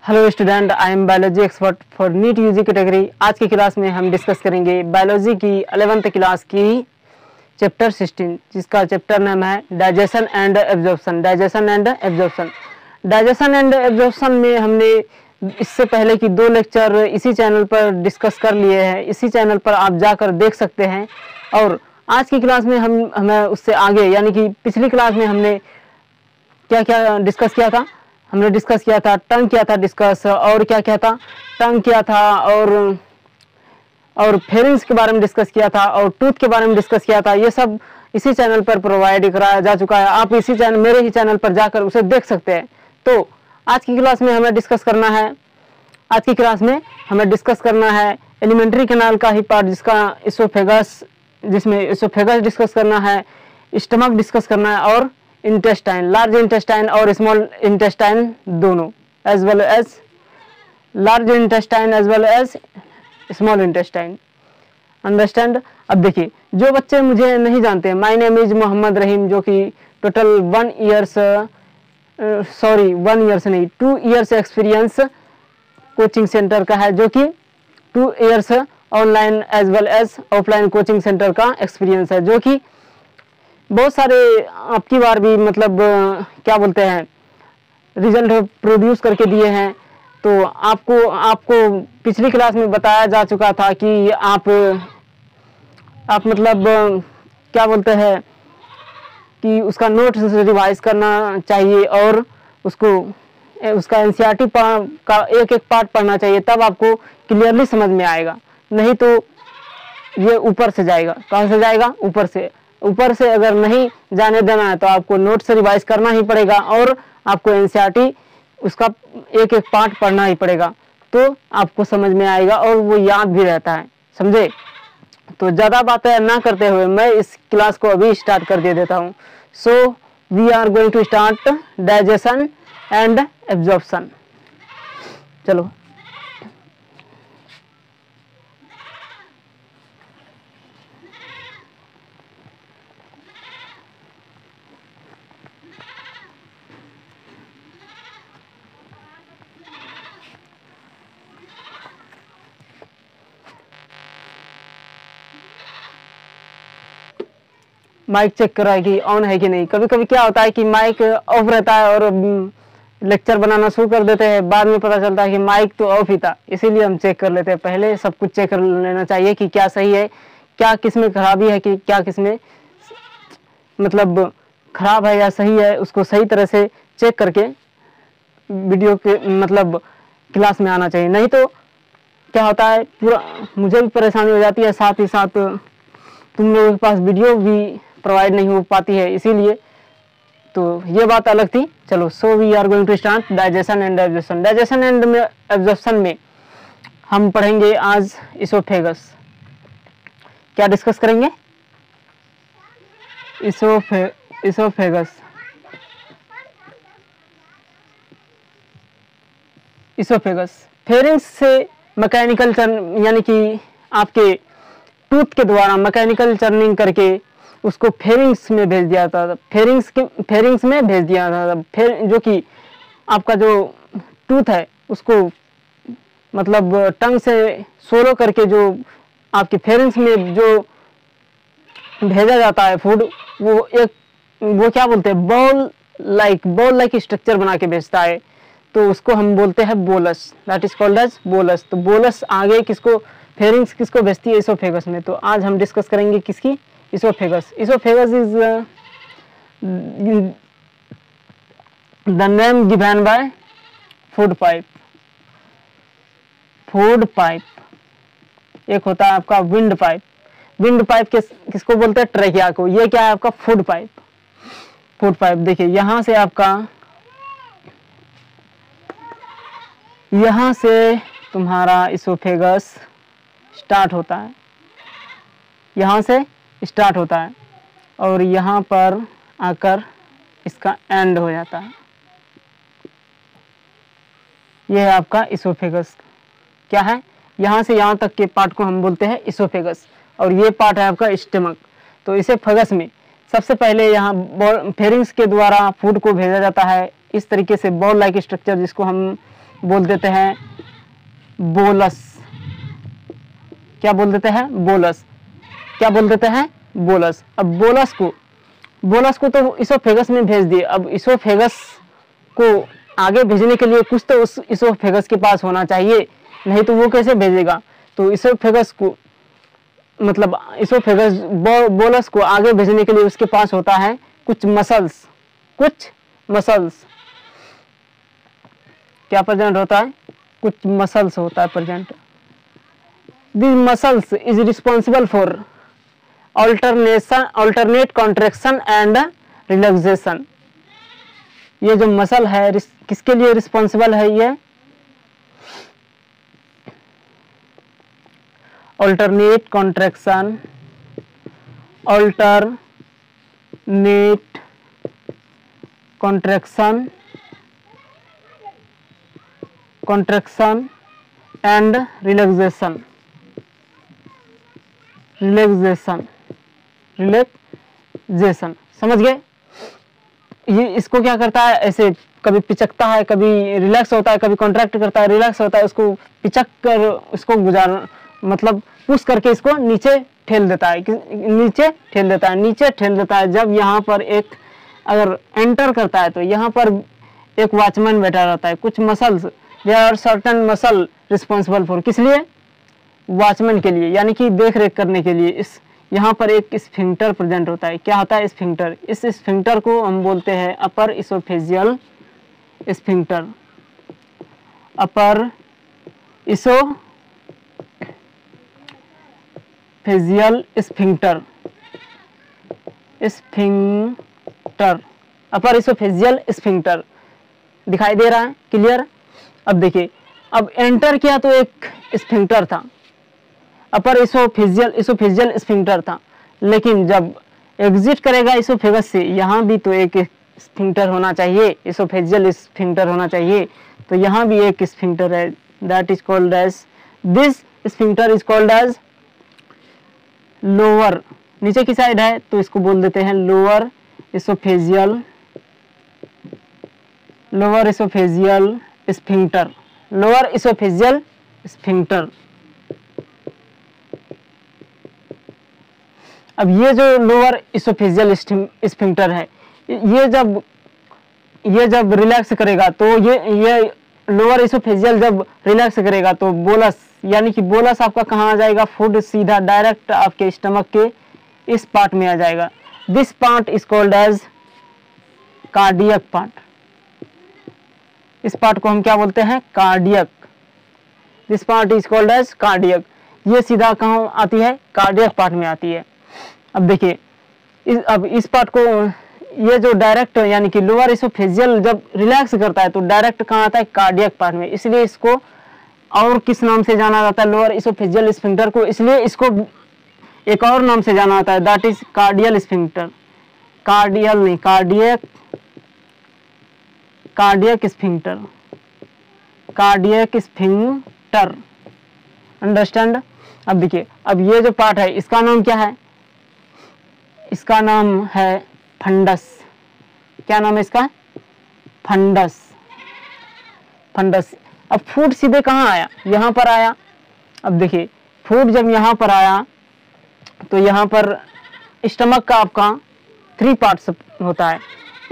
Hello student, I am biology expert for NEET UG category. आज की class में हम डिस्कस करेंगे बायोलॉजी की 11th क्लास की चैप्टर 16, जिसका चैप्टर नाम है digestion and absorption. Digestion and absorption. Digestion and absorption में हमने इससे पहले की 2 लेक्चर इसी चैनल पर डिस्कस कर लिए हैं। इसी चैनल पर आप जाकर देख सकते हैं। और आज की क्लास में हमें उससे आगे, यानी कि पिछली क्लास में हमने क्या क्या डिस्कस किया था। हमने डिस्कस किया था टंग किया था डिस्कस, और क्या क्या था, टंग किया था, और फेरिंग्स के बारे में डिस्कस किया था, और टूथ के बारे में डिस्कस किया था। ये सब इसी चैनल पर प्रोवाइड कराया जा चुका है। आप इसी चैनल, मेरे ही चैनल पर जाकर उसे देख सकते हैं। तो आज की क्लास में हमें डिस्कस करना है, आज की क्लास में हमें डिस्कस करना है एलिमेंट्री कैनाल का ही पार्ट, जिसका इसोफेगस, जिसमें इसोफेगस डिस्कस करना है, स्टमक डिस्कस करना है, और इंटेस्टाइन, लार्ज इंटेस्टाइन और स्मॉल इंटेस्टाइन दोनों, as well as large intestine as well as small intestine. Understand. अब देखिए, जो बच्चे मुझे नहीं जानते, my name is Mohammad Rahim, जो कि टोटल 1 ईयर्स नहीं 2 ईयर्स एक्सपीरियंस कोचिंग सेंटर का है, जो कि 2 years online as well as offline coaching centre का एक्सपीरियंस है, जो कि बहुत सारे आपकी बार भी मतलब क्या बोलते हैं, रिजल्ट प्रोड्यूस करके दिए हैं। तो आपको पिछली क्लास में बताया जा चुका था कि आप मतलब क्या बोलते हैं कि उसका नोट रिवाइज करना चाहिए, और उसका एनसीईआरटी का एक पार्ट पढ़ना चाहिए, तब आपको क्लियरली समझ में आएगा। नहीं तो ये ऊपर से जाएगा। कहाँ से जाएगा? ऊपर से अगर नहीं जाने देना है तो आपको नोट से रिवाइज करना ही पड़ेगा, और आपको एनसीईआरटी उसका एक पार्ट पढ़ना ही पड़ेगा, तो आपको समझ में आएगा और वो याद भी रहता है। समझे? तो ज़्यादा बातें ना करते हुए मैं इस क्लास को अभी स्टार्ट कर देता हूँ। So we are going to start digestion and absorption. चलो, माइक चेक करा कि ऑन है कि नहीं। कभी कभी क्या होता है कि माइक ऑफ रहता है और लेक्चर बनाना शुरू कर देते हैं, बाद में पता चलता है कि माइक तो ऑफ ही था। इसीलिए हम चेक कर लेते हैं, पहले सब कुछ चेक कर लेना चाहिए कि क्या सही है, क्या किसमें खराबी है, कि क्या किसमें मतलब खराब है या सही है। उसको सही तरह से चेक करके वीडियो के मतलब क्लास में आना चाहिए। नहीं तो क्या होता है, पूरा मुझे भी परेशानी हो जाती है, साथ ही साथ तुम लोगों के पास वीडियो भी प्रोवाइड नहीं हो पाती है, इसीलिए तो ये बात अलग थी। चलो, so we are going to start digestion and absorption. Digestion and absorption में हम पढ़ेंगे आज इसोफेगस। क्या डिस्कस करेंगे? इसोफेगस। इसोफेगस फेरिंग्स से मैकेनिकल यानी कि आपके टूथ के द्वारा मैकेनिकल चर्निंग करके उसको फेरिंग्स में भेज दिया था। फेरिंग्स में भेज दिया था। जो कि आपका जो टूथ है उसको मतलब टंग से सोलो करके जो आपके फेरिंग्स में जो भेजा जाता है फूड, वो क्या बोलते हैं, बॉल लाइक स्ट्रक्चर बना के भेजता है। तो उसको हम बोलते हैं bolus. That is called as bolus. तो बोलस आगे किसको, फेरिंग्स किसको भेजती है? इसोफेगस में। तो आज हम डिस्कस करेंगे किसकी? Oesophagus. Oesophagus is the name given by food pipe. Food pipe एक होता है आपका विंड पाइप। विंड पाइप किसको बोलते हैं? ट्रेकिया को। ये क्या है आपका? Food pipe. फूड पाइप देखिए, यहां से तुम्हारा इसोफेगस स्टार्ट होता है, यहाँ से स्टार्ट होता है, और यहाँ पर आकर इसका एंड हो जाता है। यह है आपका इसोफेगस। क्या है? यहाँ से यहाँ तक के पार्ट को हम बोलते हैं इसोफेगस, और ये पार्ट है आपका स्टमक। तो इसे फेगस में सबसे पहले यहाँ फेरिंग्स के द्वारा फूड को भेजा जाता है। इस तरीके से बॉल लाइक स्ट्रक्चर, जिसको हम बोल देते हैं बोलस। क्या बोल देते हैं? बोलस। क्या बोल देते हैं? बोलस। अब बोलस को तो इसोफेगस में भेज दिए। अब इसोफेगस को आगे भेजने के लिए कुछ तो उस इसोफेगस के पास होना चाहिए, नहीं तो वो कैसे भेजेगा? तो इसोफेगस को मतलब इसोफेगस बोलस को आगे भेजने के लिए उसके पास होता है कुछ मसल्स। क्या प्रेजेंट होता है? कुछ मसल्स होता है present. This muscles is responsible for alternate contraction and relaxation. ये जो मसल है किसके लिए रिस्पॉन्सिबल है? ये अल्टरनेट कॉन्ट्रैक्शन एंड रिलैक्सेशन। समझ गए? ये इसको क्या करता है, ऐसे कभी पिचकता है, कभी रिलैक्स होता है, कभी कॉन्ट्रैक्ट करता है, रिलैक्स होता है, उसको पिचक कर उसको मतलब पुश करके इसको नीचे ठेल देता है। नीचे ठेल देता है। जब यहाँ पर एक अगर एंटर करता है तो यहाँ पर एक वॉचमैन बैठा रहता है। कुछ muscles, there are certain muscle responsible for, किस लिए? वॉचमैन के लिए, यानी कि देख रेख करने के लिए। इस यहाँ पर एक स्फिंक्टर प्रेजेंट होता है। क्या होता है? स्फिंक्टर। इस स्फिंक्टर को हम बोलते हैं अपर इसोफेजियल स्फिंक्टर। अपर इसोफेजियल स्फिंक्टर। अपर इसोफेजियल स्फिंक्टर दिखाई दे रहा है? क्लियर? अब देखिए, अब एंटर किया तो एक स्फिंक्टर था, अपर इसोफेजियल स्फिंक्टर था, लेकिन जब एग्जिट करेगा इसोफेगस से, यहाँ भी तो एक स्फिंक्टर होना चाहिए, इसोफेजियल स्फिंक्टर होना चाहिए। तो यहाँ भी एक स्फिंक्टर है, that is called as, this sphincter is called as lower. नीचे की साइड है तो इसको बोल देते हैं lower oesophageal sphincter. Lower oesophageal sphincter. अब ये जो लोअर इसोफेजियल स्फिंक्टर है, ये जब रिलैक्स करेगा तो ये लोअर इसोफेजियल जब रिलैक्स करेगा तो बोलस, यानी कि बोलस आपका कहाँ आ जाएगा? फूड सीधा डायरेक्ट आपके स्टमक के इस पार्ट में आ जाएगा। This part is called as cardiac part. इस पार्ट को हम क्या बोलते हैं? Cardiac. This part is called as cardiac. ये सीधा कहाँ आती है? कार्डियक पार्ट में आती है। अब देखिए, अब इस पार्ट को, ये जो डायरेक्ट यानी कि लोअर इसोफेजियल जब रिलैक्स करता है तो डायरेक्ट कहाँ आता है? कार्डियक पार्ट में। इसलिए इसको और किस नाम से जाना जाता है? लोअर इसोफेजियल स्फिंक्टर को। इसलिए इसको एक और नाम से जाना जाता है, दैट इज कार्डियल स्फिंक्टर। कार्डियल नहीं, कार्डियक स्फिंक्टर। अंडरस्टैंड? अब देखिए, अब ये जो पार्ट है इसका नाम क्या है? इसका नाम है फंडस। क्या नाम है इसका? फंडस। अब फूड सीधे कहाँ आया? यहाँ पर आया। अब देखिए, फूड जब यहाँ पर आया तो यहाँ पर स्टमक का आपका 3 पार्ट्स होता है,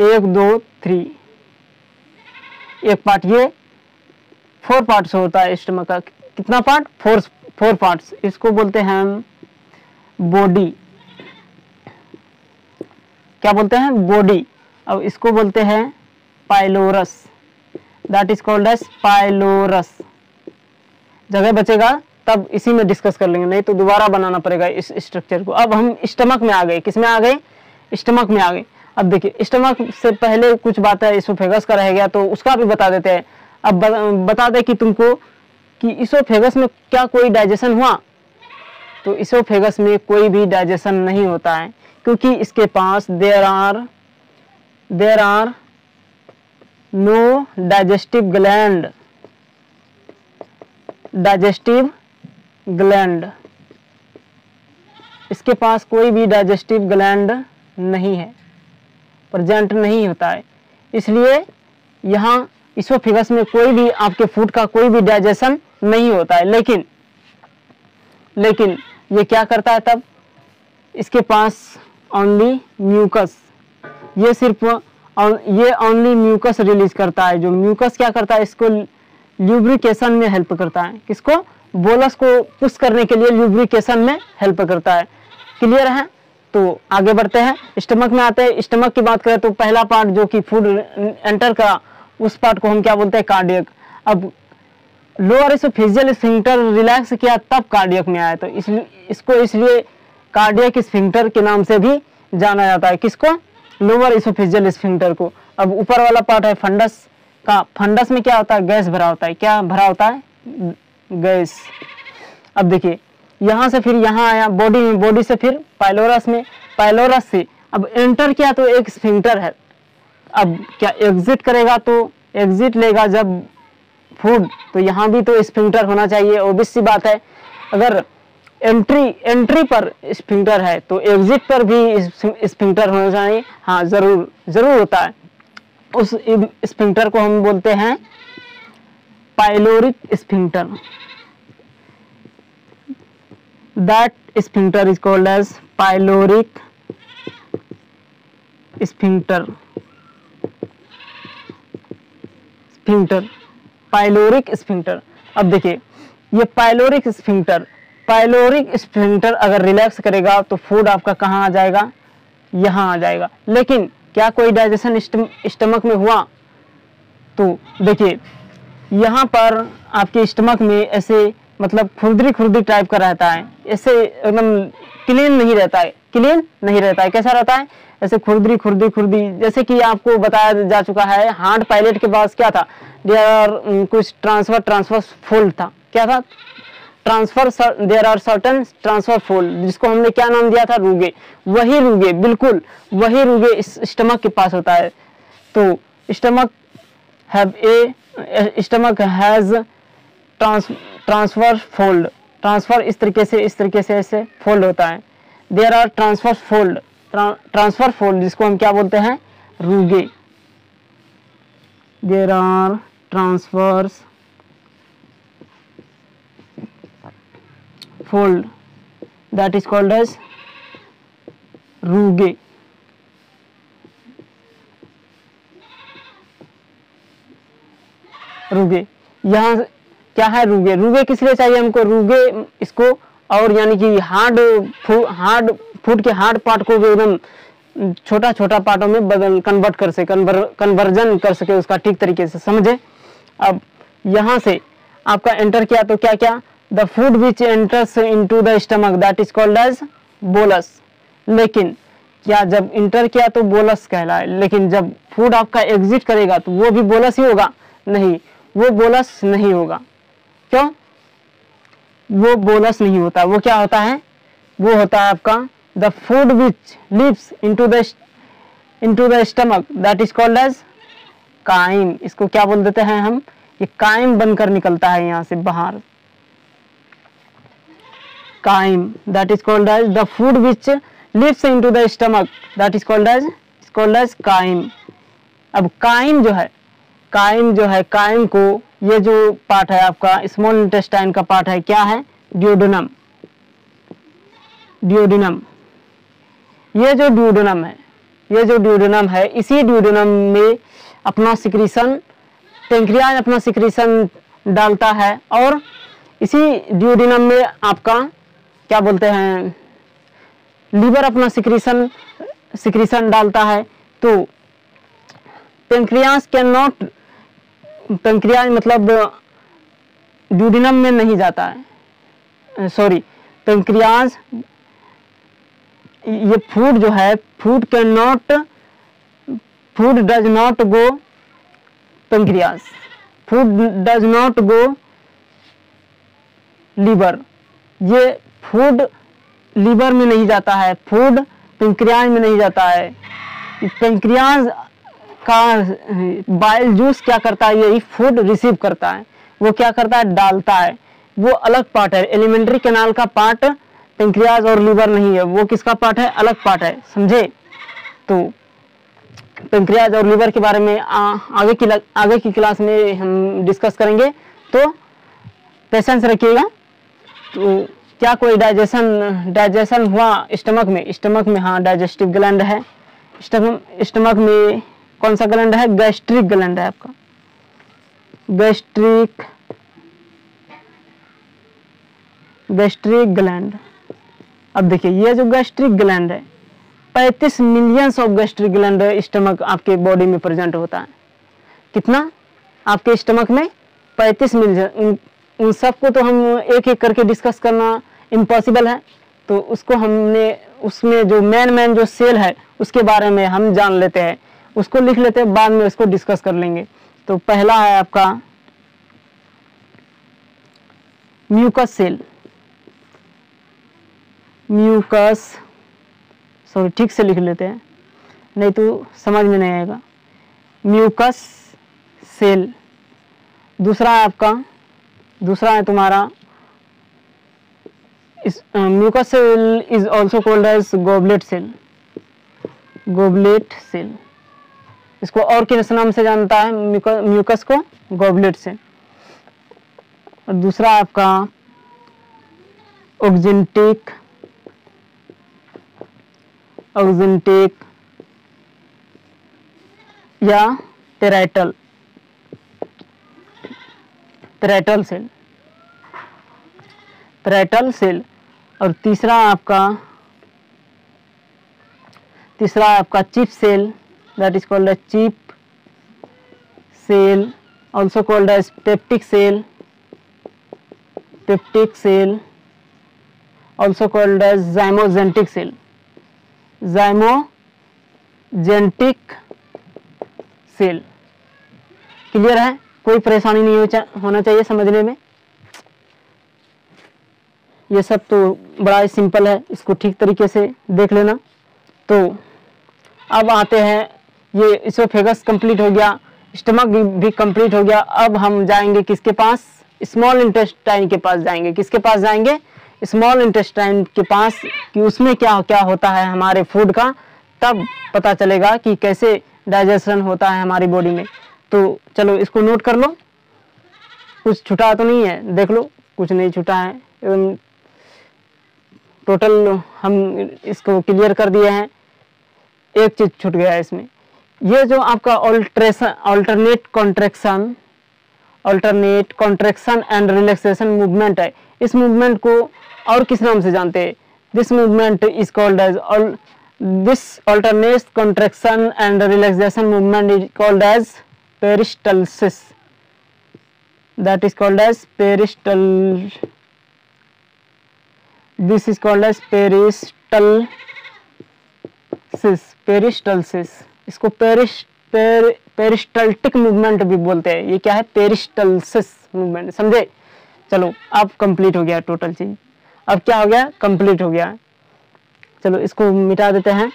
1 2 3। एक पार्ट ये 4 पार्ट्स होता है स्टमक का। कितना पार्ट? 4 पार्ट्स। इसको बोलते हैं हम बॉडी। क्या बोलते हैं? बॉडी। अब इसको बोलते हैं pylorus, that is called as pylorus. जगह बचेगा तब इसी में डिस्कस कर लेंगे, नहीं तो दोबारा बनाना पड़ेगा इस स्ट्रक्चर को। अब हम स्टमक में आ गए। किस में आ गए? स्टमक में आ गए। अब देखिए, स्टमक से पहले कुछ बातें इसोफेगस का रह गया तो उसका भी बता देते हैं। अब बता दे कि तुमको कि इसोफेगस में क्या कोई डाइजेशन हुआ? तो इसोफेगस में कोई भी डाइजेशन नहीं होता है, क्योंकि इसके पास there are no digestive gland. इसके पास कोई भी डाइजेस्टिव ग्लैंड नहीं है, प्रेजेंट नहीं होता है। इसलिए यहाँ इसोफेगस में कोई भी आपके फूड का कोई भी डाइजेशन नहीं होता है, लेकिन ये क्या करता है तब, इसके पास ओनली म्यूकस, ये सिर्फ ये ओनली म्यूकस रिलीज करता है। जो म्यूकस क्या करता है, इसको ल्यूब्रिकेशन में हेल्प करता है। किसको, बोलस को पुश करने के लिए ल्यूब्रिकेशन में हेल्प करता है। क्लियर है, तो आगे बढ़ते हैं, स्टमक में आते हैं। स्टमक की बात करें तो पहला पार्ट जो कि फूड एंटर करा, उस पार्ट को हम क्या बोलते हैं, कार्डियक। अब लोअर इसोफेजियल स्फिंक्टर रिलैक्स किया तब कार्डियक में आया, तो इसलिए कार्डियक स्फिंक्टर के नाम से भी जाना जाता है। किसको, लोअर इसोफेजियल स्फिंक्टर को। अब ऊपर वाला पार्ट है फंडस का। फंडस में क्या होता है, गैस भरा होता है। क्या भरा होता है, गैस। अब देखिए यहाँ से फिर यहाँ आया बॉडी में, बॉडी से फिर पाइलोरस में, पाइलोरस से अब एंटर किया तो एक स्फिंक्टर है। अब क्या एग्जिट करेगा, तो एग्जिट लेगा जब फूड, तो यहाँ भी तो स्फिंक्टर होना चाहिए, ऑब्वियस सी बात है। अगर एंट्री पर स्फिंक्टर है तो एग्जिट पर भी स्फिंक्टर होना चाहिए। हाँ, जरूर होता है। उस स्फिंक्टर को हम बोलते हैं pyloric sphincter. That sphincter is called as pyloric sphincter. Pyloric sphincter. अब देखिए ये पाइलोरिक स्फिंक्टर अगर रिलैक्स करेगा तो फूड आपका कहाँ आ जाएगा, यहाँ आ जाएगा। लेकिन क्या कोई डाइजेशन स्टमक में हुआ, तो देखिए यहाँ पर आपके स्टमक में ऐसे मतलब खुरदरी टाइप का रहता है, ऐसे एकदम क्लीन नहीं रहता है। कैसा रहता है, ऐसे खुरदरी, जैसे कि आपको बताया जा चुका है। हार्ड पायलट के पास क्या था, कुछ ट्रांसफर फोल्ड था। क्या था, there are certain transverse fold, जिसको हमने क्या नाम दिया था, रूगे। बिल्कुल वही रूगे इस स्टमक के पास होता है। तो stomach has transfer fold. Transfer इस तरीके से ऐसे फोल्ड होता है। देयर आर ट्रांसफर फोल्ड, जिसको हम क्या बोलते हैं, rugae. There are transverse fold, that is called as rugae. यहाँ क्या है, रूगे किस लिए चाहिए हमको, रूगे इसको और यानी कि हार्ड फूड के हार्ड पार्ट को भी एकदम छोटा पार्टों में कन्वर्जन कर सके उसका ठीक तरीके से, समझे। अब यहाँ से आपका एंटर किया तो क्या, the food which enters into the stomach that is called as bolus. लेकिन क्या जब इंटर किया तो बोलस कहलाए, लेकिन जब फूड आपका एग्जिट करेगा तो वो भी बोलस ही होगा, नहीं, वो बोलस नहीं होगा। क्यों, वो बोलस नहीं होता, वो क्या होता है, वो होता है आपका the food which leaves into the stomach that is called as chyme. इसको क्या बोल देते हैं हम, ये काइम बनकर निकलता है यहाँ से बाहर। Chyme that is called as the food which leaves into the stomach that is called as chyme. अब काइम जो है, काइम को ये जो पार्ट है आपका स्मॉल इंटेस्टाइन का पार्ट है, क्या है, ड्यूडेनम। ये जो ड्यूडेनम है, इसी ड्यूडेनम में अपना सिक्रीशन, पेंक्रियाज अपना सिक्रीशन डालता है, और इसी ड्यूडेनम में आपका क्या बोलते हैं, लीवर अपना सिक्रीशन डालता है। तो पेंक्रियाज मतलब ड्यूडेनम में नहीं जाता है, सॉरी, पेंक्रियाज, ये फूड जो है, food does not go pancreas, food does not go liver. ये फूड लीवर में नहीं जाता है, फूड पेंक्रियाज में नहीं जाता है। पेंक्रियाज का बाइल जूस क्या करता है, यही फूड रिसीव करता है, वो क्या करता है, डालता है। वो अलग पार्ट है, एलिमेंट्री कैनाल का पार्ट पेंक्रियाज और लीवर नहीं है, वो किसका पार्ट है, अलग पार्ट है, समझे। तो पेंक्रियाज और लीवर के बारे में आगे की क्लास में हम डिस्कस करेंगे, तो पेशेंस रखिएगा। तो क्या कोई डाइजेशन हुआ स्टमक में? हाँ, डाइजेस्टिव ग्लैंड है। स्टमक में कौन सा ग्लैंड है? गैस्ट्रिक ग्लैंड है आपका, गैस्ट्रिक ग्लैंड। अब देखिए, ये जो गैस्ट्रिक ग्लैंड है, 35 millions of gastric gland stomach आपके बॉडी में प्रेजेंट होता है। कितना? आपके स्टमक में 35 मिलियन। उन सबको तो हम एक एक करके डिस्कस करना इम्पॉसिबल है, तो उसको हमने उसमें जो मेन जो सेल है उसके बारे में हम जान लेते हैं, उसको लिख लेते हैं, बाद में उसको डिस्कस कर लेंगे। तो पहला है आपका म्यूकस सेल। सॉरी, ठीक से लिख लेते हैं, नहीं तो समझ में नहीं आएगा। Mucus cell. दूसरा है तुम्हारा mucus cell is also called as goblet cell. इसको और किस नाम से जानता है म्यूकस को? Goblet cell. और दूसरा आपका ऑक्जेंटिक या पेराइटल सेल। और तीसरा आपका chief cell, that is called as chief cell, also called as peptic cell, also called as zymogentic cell। Clear है? कोई परेशानी नहीं होना चाहिए समझने में। ये सब तो बड़ा ही सिंपल है, इसको ठीक तरीके से देख लेना। तो अब आते हैं, ये इसोफेगस कंप्लीट हो गया, स्टमक भी कंप्लीट हो गया। अब हम जाएंगे किसके पास? स्मॉल इंटेस्टाइन के पास जाएंगे। किसके पास जाएंगे? स्मॉल इंटेस्टाइन के पास, कि उसमें क्या क्या होता है हमारे फूड का, तब पता चलेगा कि कैसे डाइजेशन होता है हमारी बॉडी में। तो चलो इसको नोट कर लो, कुछ छुटा तो नहीं है, देख लो, कुछ नहीं छुटा है, एकदम टोटल हम इसको क्लियर कर दिए हैं। एक चीज छूट गया है इसमें, ये जो आपका alternate contraction and relaxation movement है, इस मूवमेंट को और किस नाम से जानते हैं? This movement is called as this alternate contraction and relaxation movement is called as peristalsis. That is called as this is called as peristalsis. इसको पेरिस्टल्टिक मूवमेंट भी बोलते हैं। ये क्या है? पेरिस्टल्सिस मूवमेंट, समझे? चलो, अब कंप्लीट हो गया टोटल चीज। अब क्या हो गया? कंप्लीट हो गया। चलो इसको मिटा देते हैं।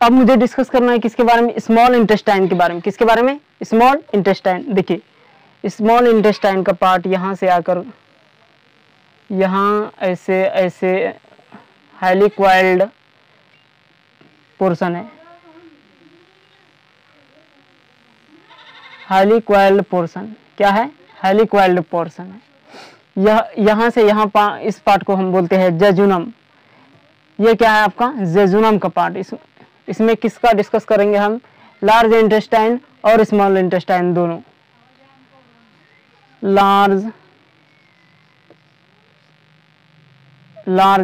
अब मुझे डिस्कस करना है किसके बारे में? स्मॉल इंटेस्टाइन के बारे में। किसके बारे में? Small intestine. देखिए, स्मॉल इंटेस्टाइन का पार्ट यहाँ से आकर यहाँ ऐसे हाईली क्वाइल्ड पोर्शन है। हाईली क्वाइल्ड पोर्शन क्या है? हाईली क्वाइल्ड पोर्शन है। यहाँ से यहाँ इस पार्ट को हम बोलते हैं जेजुनम। ये क्या है आपका? जेजुनम का पार्ट। इसमें किसका डिस्कस करेंगे हम? लार्ज इंटेस्टाइन और स्मॉल इंटेस्टाइन दोनों। Large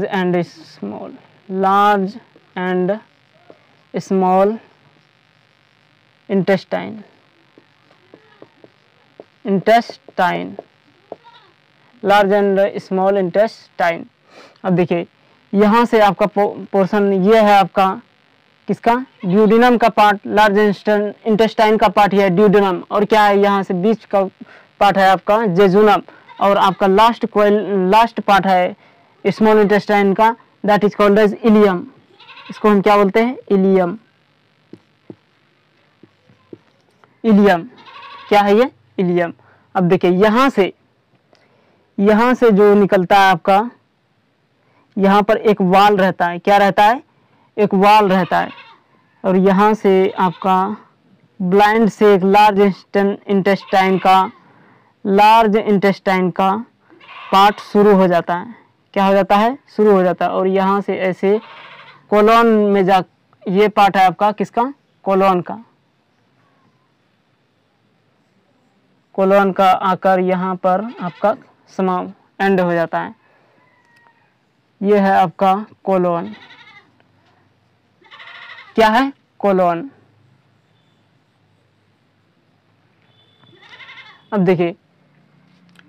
and small intestine. Large and small intestine. अब देखिए, यहाँ से आपका पोर्शन ये है आपका किसका, ड्यूडेनम का पार्ट, लार्ज इंटेस्टाइन का पार्ट है ड्यूडेनम, और क्या है यहाँ से बीच का पार्ट है आपका जेजुनम, और आपका लास्ट पार्ट है स्मॉल इंटेस्टाइन का, that is called as ileum. इसको हम क्या बोलते हैं, इलियम। इलियम क्या है ये, इलियम। अब देखिए यहाँ से जो निकलता है आपका, यहाँ पर एक वाल रहता है, क्या रहता है, एक वाल रहता है, और यहाँ से आपका ब्लाइंड से एक लार्ज इंटेस्टाइन का पार्ट शुरू हो जाता है, क्या हो जाता है, शुरू हो जाता है, और यहाँ से ऐसे कोलोन में जा, ये पार्ट है आपका किसका, कोलोन का, कोलोन का आकर यहाँ पर आपका एंड हो जाता है। ये है आपका कोलोन, क्या है, कोलोन। अब देखिए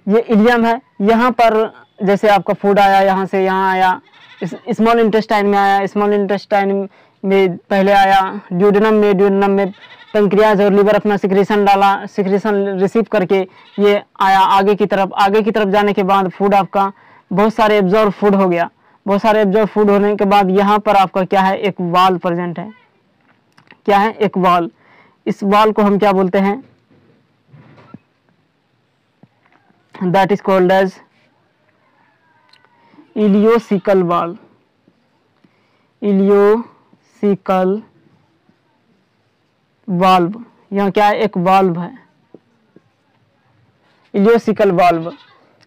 ये इलियम है, यहाँ पर जैसे आपका फूड आया, यहाँ से यहाँ आया, स्मॉल इंटेस्टाइन में आया, स्मॉल इंटेस्टाइन में पहले आया ड्यूडेनम में पेंक्रियाज और लीवर अपना सिक्रेशन डाला, सिक्रेशन रिसीव करके ये आया आगे की तरफ जाने के बाद फूड आपका बहुत सारे एब्जॉर्ब फूड हो गया, बहुत सारे एब्जॉर्ब फूड होने के बाद यहाँ पर आपका क्या है, एक वाल प्रेजेंट है, क्या है, एक वाल। इस वाल को हम क्या बोलते हैं, that is called as ileocaecal valve, ileocaecal valve. यहाँ क्या है, एक वाल्व है, इलियोसिकल वाल्व।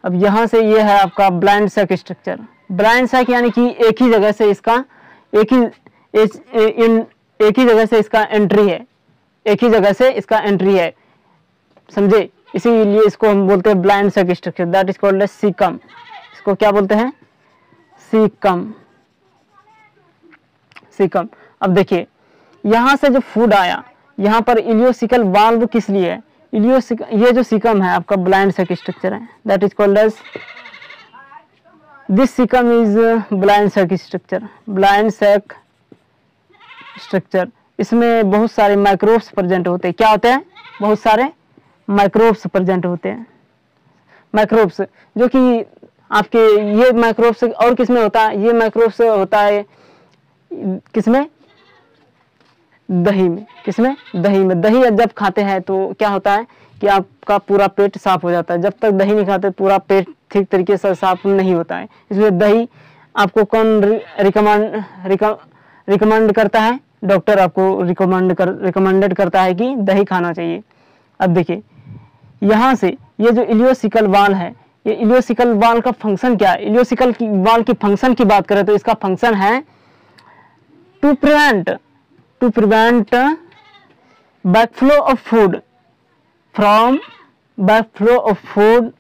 अब यहाँ से ये है आपका blind sac structure. Blind sac यानी कि एक ही जगह से इसका एक ही जगह से इसका एंट्री है, एक ही जगह से इसका एंट्री है, समझे, इसीलिए इसको हम बोलते हैं blind sac structure, that is called as caecum. इसको क्या बोलते हैं, सीकम, सीकम। अब देखिए यहाँ से जो फूड आया, यहाँ पर इलियोसिकल वाल्व किस लिए है, ये जो सीकम है आपका ब्लाइंड सैक स्ट्रक्चर है, that is called as, this caecum is blind sac structure, blind sac structure. इसमें बहुत सारे माइक्रोब्स प्रेजेंट होते हैं, क्या होते हैं, बहुत सारे माइक्रोब्स प्रेजेंट होते हैं, माइक्रोब्स जो कि आपके ये माइक्रोब्स और किसमें होता है, ये माइक्रोब्स होता है किसमें, दही में, किसमें, दही में। दही जब खाते हैं तो क्या होता है कि आपका पूरा पेट साफ हो जाता है, जब तक दही नहीं खाते पूरा पेट ठीक तरीके से साफ नहीं होता है, इसलिए दही आपको कौन रिकमेंड करता है, डॉक्टर आपको रिकमेंडेड करता है कि दही खाना चाहिए। अब देखिए यहाँ से ये जो इलियोसिकल वाल है, ये इलियोसिकल वाल का फंक्शन क्या है, इलियोसिकल वाल की फंक्शन की बात करें तो इसका फंक्शन है to prevent backflow of food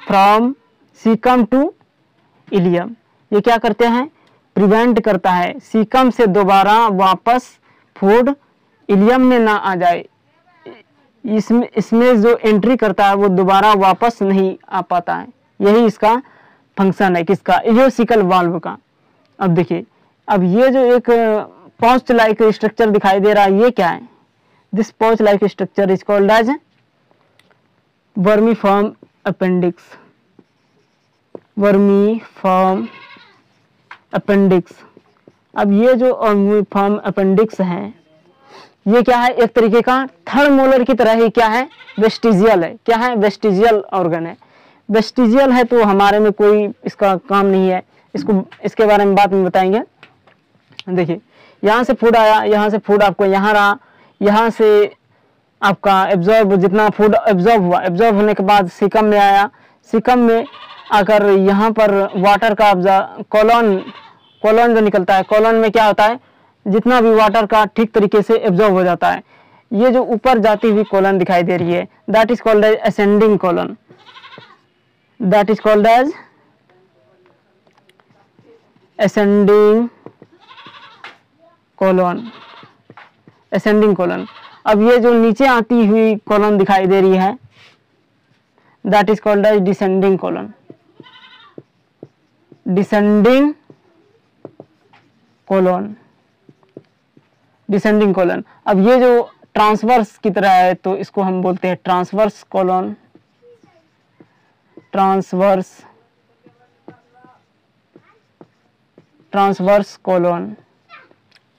from caecum to ileum. ये क्या करते हैं, प्रिवेंट करता है सीकम से दोबारा वापस फूड इलियम में ना आ जाए, इसमें जो एंट्री करता है वो दोबारा वापस नहीं आ पाता है, यही इसका फंक्शन है, किसका, इलियोसिकल वाल्व का। अब देखिए अब ये जो एक पाउच लाइक स्ट्रक्चर दिखाई दे रहा है, ये क्या है, this pouch like structure is called as vermiform appendix, vermiform appendix. अब ये जो वर्मीफॉर्म अपेंडिक्स है ये क्या है, एक तरीके का थर्ड मोलर की तरह ही क्या है, वेस्टिजियल है, क्या है, वेस्टिजियल ऑर्गन है। वेस्टिजियल है तो हमारे में कोई इसका काम नहीं है, इसके बारे में बाद में बताएंगे। देखिए यहाँ से फूड आया, यहाँ से फूड आपको यहाँ रहा, यहाँ से आपका एब्जॉर्ब, जितना फूड एब्जॉर्ब हुआ, एब्जॉर्ब होने के बाद सीकम में आया, सीकम में आकर यहाँ पर वाटर का कॉलोन जो निकलता है, कॉलोन में क्या होता है, जितना भी वाटर का ठीक तरीके से एब्जॉर्ब हो जाता है। ये जो ऊपर जाती हुई कॉलोन दिखाई दे रही है, that is called as ascending colon, that is called as ascending colon, ascending colon. अब ये जो नीचे आती हुई कॉलोन दिखाई दे रही है, that is called as descending colon, descending colon. Descending colon. अब ये जो ट्रांसवर्स की तरह है तो इसको हम बोलते हैं transverse colon, transverse colon,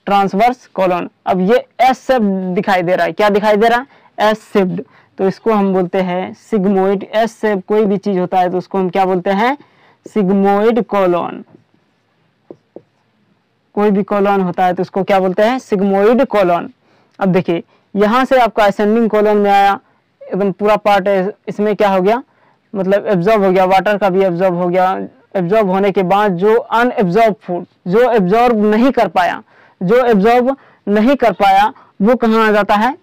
transverse colon. अब ये एस शेप्ड दिखाई दे रहा है, क्या दिखाई दे रहा है? एस शेप्ड, तो इसको हम बोलते हैं सिग्मोइड। एस शेप कोई भी चीज होता है तो उसको हम क्या बोलते हैं? Sigmoid colon. कोई भी कॉलन होता है तो उसको क्या बोलते हैं? Sigmoid colon. अब देखिए यहां से आपका असेंडिंग कॉलन में आया, एकदम पूरा पार्ट है, इसमें क्या हो गया? मतलब एब्जॉर्ब हो गया, वाटर का भी एब्जॉर्ब हो गया। एब्जॉर्ब होने के बाद जो अनएब्जॉर्ब फूड, जो एब्जॉर्ब नहीं कर पाया, जो एब्जॉर्ब नहीं कर पाया वो कहाँ आ जाता है?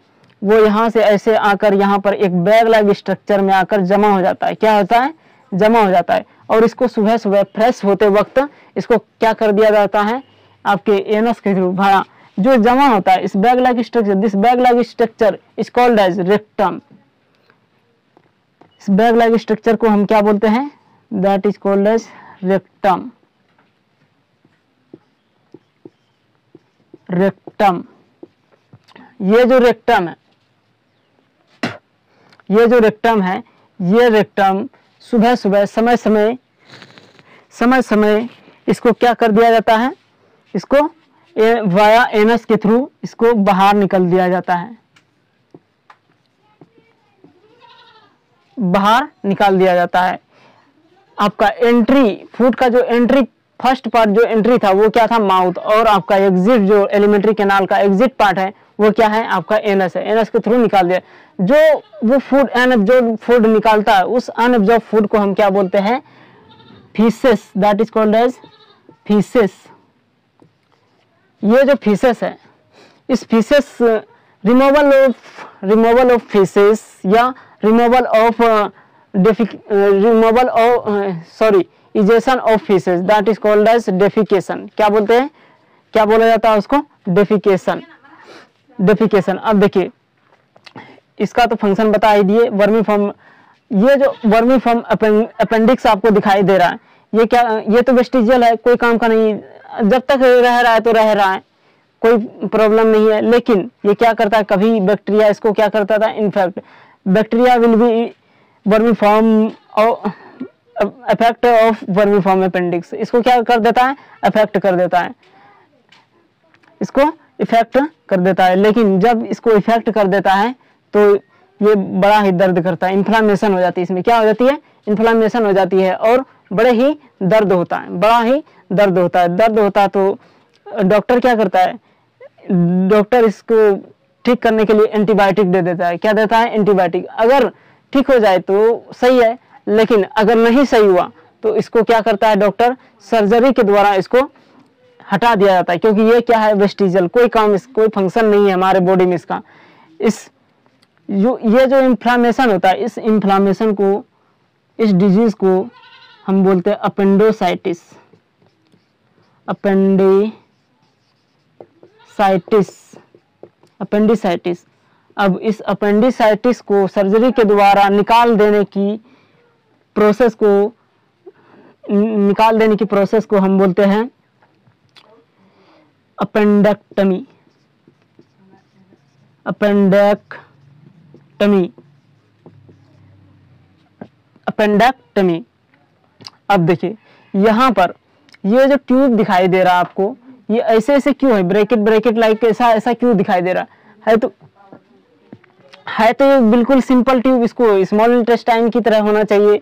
वो यहाँ से ऐसे आकर यहाँ पर एक बैग लाइक स्ट्रक्चर में आकर जमा हो जाता है। क्या होता है? जमा हो जाता है। और इसको सुबह सुबह फ्रेश होते वक्त इसको क्या कर दिया जाता है? आपके एनस के थ्रू भरा जो जमा होता है इस bag like structure, this bag like structure is called as rectum. इस बैग लाइक स्ट्रक्चर को हम क्या बोलते हैं? That is called as rectum. Rectum, ये जो रेक्टम है, ये जो रेक्टम है, ये रेक्टम सुबह सुबह समय समय इसको क्या कर दिया जाता है? इसको वाया एनस के थ्रू इसको बाहर निकल दिया जाता है, बाहर निकाल दिया जाता है। आपका एंट्री, फूड का जो एंट्री, फर्स्ट पार्ट जो एंट्री था वो क्या था? माउथ। और आपका एग्जिट जो एलिमेंट्री कैनाल का एग्जिट पार्ट है वो क्या है? आपका एनस है। एनस के थ्रू निकाल दिया। जो वो फूड अनएब्जॉर्ब फूड निकालता है उस अनएब्जॉर्ब फूड को हम क्या बोलते हैं? Faeces. That is called as faeces. ये जो फीसेस है, इस फीसेस रिमूवल ऑफ फीसेस या removal of egestion of faeces, that is called as defecation. क्या बोलते हैं? क्या बोला जाता है उसको? डेफिकेशन। डेफिकेशन। अब देखिए इसका तो फंक्शन बता ही दिए। वर्मीफॉर्म, ये जो वर्मीफॉर्म अपेंडिक्स आपको दिखाई दे रहा है, ये क्या? ये तो वेस्टिजियल है, कोई काम का नहीं, जब तक रह रहा है तो रह रहा है, कोई प्रॉब्लम नहीं है। लेकिन ये क्या करता है? कभी बैक्टीरिया इसको क्या करता था? In fact bacteria will be vermiform effect of vermiform appendix. इसको क्या कर देता है? अफेक्ट कर देता है, इसको इफेक्ट कर देता है। लेकिन जब इसको इफेक्ट कर देता है तो ये बड़ा ही दर्द करता है, इन्फ्लामेशन हो जाती है। इसमें क्या हो जाती है? इन्फ्लामेशन हो जाती है और बड़े ही दर्द होता है, बड़ा ही दर्द होता है। दर्द होता है तो डॉक्टर क्या करता है? डॉक्टर इसको ठीक करने के लिए एंटीबायोटिक दे देता है। क्या देता है? एंटीबायोटिक। अगर ठीक हो जाए तो सही है, लेकिन अगर नहीं सही हुआ तो इसको क्या करता है डॉक्टर? सर्जरी के द्वारा इसको हटा दिया जाता है, क्योंकि ये क्या है? वेस्टिजियल, कोई काम, कोई फंक्शन नहीं है हमारे बॉडी में इसका। ये जो इन्फ्लामेशन होता है, इस इन्फ्लामेशन को, इस डिजीज को हम बोलते हैं अपेंडोसाइटिस। अपेंडिसाइटिस। अब इस अपेंडिसाइटिस को सर्जरी के द्वारा निकाल देने की प्रोसेस को हम बोलते हैं अपेंडेक्टमी। अपेंडेक्टमी। अब देखिए यहाँ पर ये जो ट्यूब दिखाई दे रहा है आपको, ये ऐसे ऐसे क्यों है? ब्रैकेट लाइक ऐसा क्यों दिखाई दे रहा है? तो बिल्कुल सिंपल ट्यूब, इसको स्मॉल इंटेस्टाइन की तरह होना चाहिए।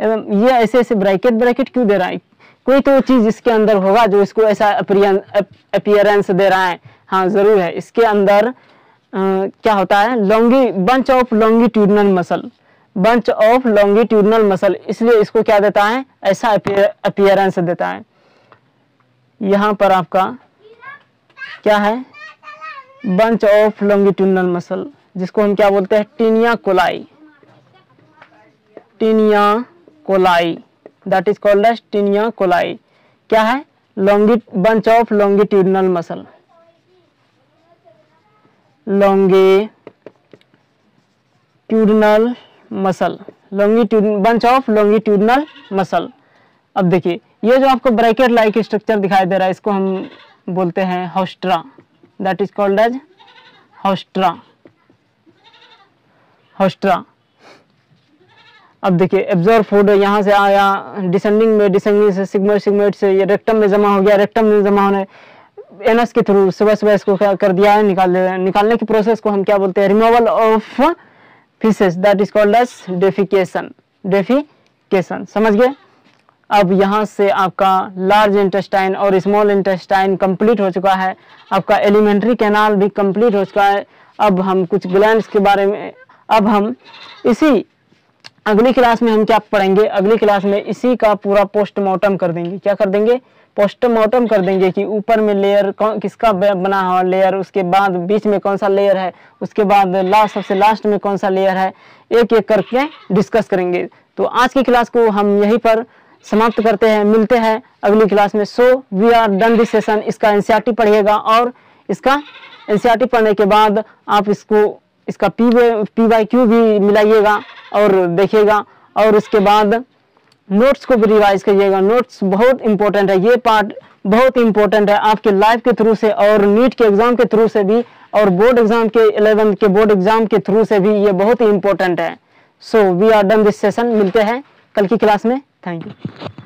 ये ऐसे ऐसे ब्रैकेट क्यों दे रहा है? कोई तो चीज इसके अंदर होगा जो इसको ऐसा अपीयरेंस दे रहा है। हाँ जरूर है, इसके अंदर क्या होता है? बंच ऑफ लॉन्गिट्यूडनल मसल, इसलिए इसको क्या देता है? ऐसा अपीयरेंस देता है। यहाँ पर आपका क्या है? बंच ऑफ लॉन्गिट्यूडनल मसल, जिसको हम क्या बोलते हैं? Taenia coli. That is called as taenia coli. क्या है? Bunch of longitudinal muscle, bunch of longitudinal muscle. अब देखिए ये जो आपको ब्रैकेट लाइक स्ट्रक्चर दिखाई दे रहा है, इसको हम बोलते हैं haustra. That is called as haustra. Haustra. अब देखिए एब्जॉर्ब फूड यहाँ से आया डिसेंडिंग में, डिसेंडिंग से सिग्मोइड, सिग्मोइड से ये रेक्टम में जमा हो गया, रेक्टम में जमा होने एनस के थ्रू सुबह सुबह इसको क्या कर दिया है, निकालने की प्रोसेस को हम क्या बोलते हैं, removal of faeces, that is called as defecation. Defecation, समझ गए। अब यहाँ से आपका लार्ज इंटेस्टाइन और स्मॉल इंटेस्टाइन कंप्लीट हो चुका है, आपका एलिमेंट्री कैनाल भी कंप्लीट हो चुका है। अब हम कुछ ग्लैंड्स के बारे में, अब हम इसी अगली क्लास में हम क्या पढ़ेंगे, अगली क्लास में इसी का पूरा पोस्टमार्टम कर देंगे। क्या कर देंगे, पोस्टमार्टम कर देंगे कि ऊपर में लेयर किसका बना हुआ लेयर, उसके बाद बीच में कौन सा लेयर है, उसके बाद सबसे लास्ट में कौन सा लेयर है, एक एक करके डिस्कस करेंगे। तो आज की क्लास को हम यहीं पर समाप्त करते हैं, मिलते हैं अगली क्लास में। So we are done this session. इसका एनसीईआरटी पढ़िएगा और इसका एनसीईआरटी पढ़ने के बाद आप इसका PYQ भी मिलाइएगा और देखिएगा, और उसके बाद नोट्स को भी रिवाइज करिएगा। नोट्स बहुत इंपॉर्टेंट है, ये पार्ट बहुत इंपॉर्टेंट है आपके लाइफ के थ्रू से और नीट के एग्जाम के थ्रू से भी और बोर्ड एग्जाम के 11th के बोर्ड एग्जाम के थ्रू से भी ये बहुत ही इंपॉर्टेंट है। So we are done this session. मिलते हैं कल की क्लास में। Thank you.